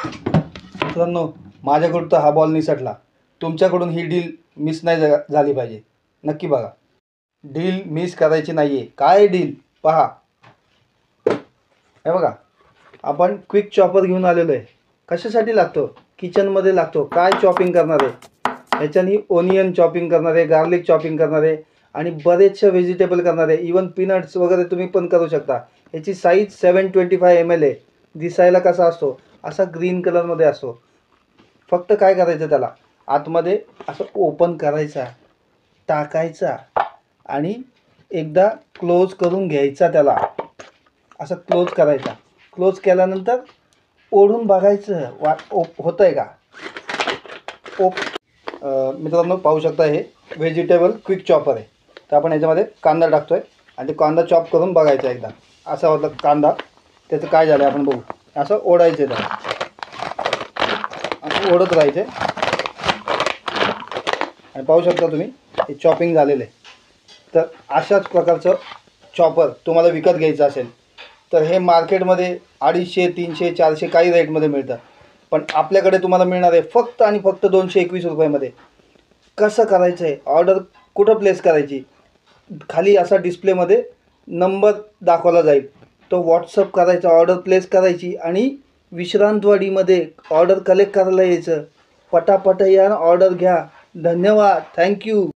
मित्रांनो, माझ्याकडून तर हा बॉल निसटला, तुमच्याकडून ही डील मिस नाही झाली पाहिजे. नक्की बघा, डील मिस करायची नाही आहे. काय डील पहा. हे बघा, आपण क्विक चॉपर घेऊन आलेलो आहे. कशासाठी लागतो? किचनमध्ये लागतो. काय चॉपिंग करणार आहे ह्याच्यानी? ओनियन चॉपिंग करणार आहे, गार्लिक चॉपिंग करणार आहे आणि बरेचसे व्हेजिटेबल करणार आहे. इवन पीनट्स वगैरे तुम्ही पण करू शकता. याची साईज 725 ml आहे. दिसायला कसा असतो? असा ग्रीन कलरमध्ये असतो. फक्त काय करायचं, त्याला आतमध्ये असं ओपन करायचा, टाकायचा आणि एकदा क्लोज करून घ्यायचा. त्याला असं क्लोज करायचा. क्लोज केल्यानंतर ओढून बघायचं होतं आहे का. मित्रांनो, पाहू शकता हे व्हेजिटेबल क्विक चॉपर आहे. तर आपण याच्यामध्ये कांदा टाकतो आहे आणि ते कांदा चॉप करून बघायचा एकदा. असा होता कांदा, त्याचं काय झालं आपण बघू. असं ओढायचं आहे, त्याला असं ओढत राहायचं आणि पाहू शकता तुम्ही हे चॉपिंग झालेलं आहे. तर अशाच प्रकारचं चॉपर तुम्हाला विकत घ्यायचं असेल तर हे मार्केटमध्ये 250, 300, 400 काही रेटमध्ये मिळतं. पण आपल्याकडे तुम्हाला मिळणार आहे फक्त आणि फक्त 221 रुपयामध्ये. कसं करायचं आहे, ऑर्डर कुठं प्लेस करायची, खाली असा डिस्प्लेमध्ये नंबर दाखवला जाईल. तो व्हॉट्सअप करायचा, ऑर्डर प्लेस करायची आणि विश्रांतवाडीमध्ये ऑर्डर कलेक्ट करायला यायचं. पटापट या, ऑर्डर घ्या. धन्यवाद. थँक्यू.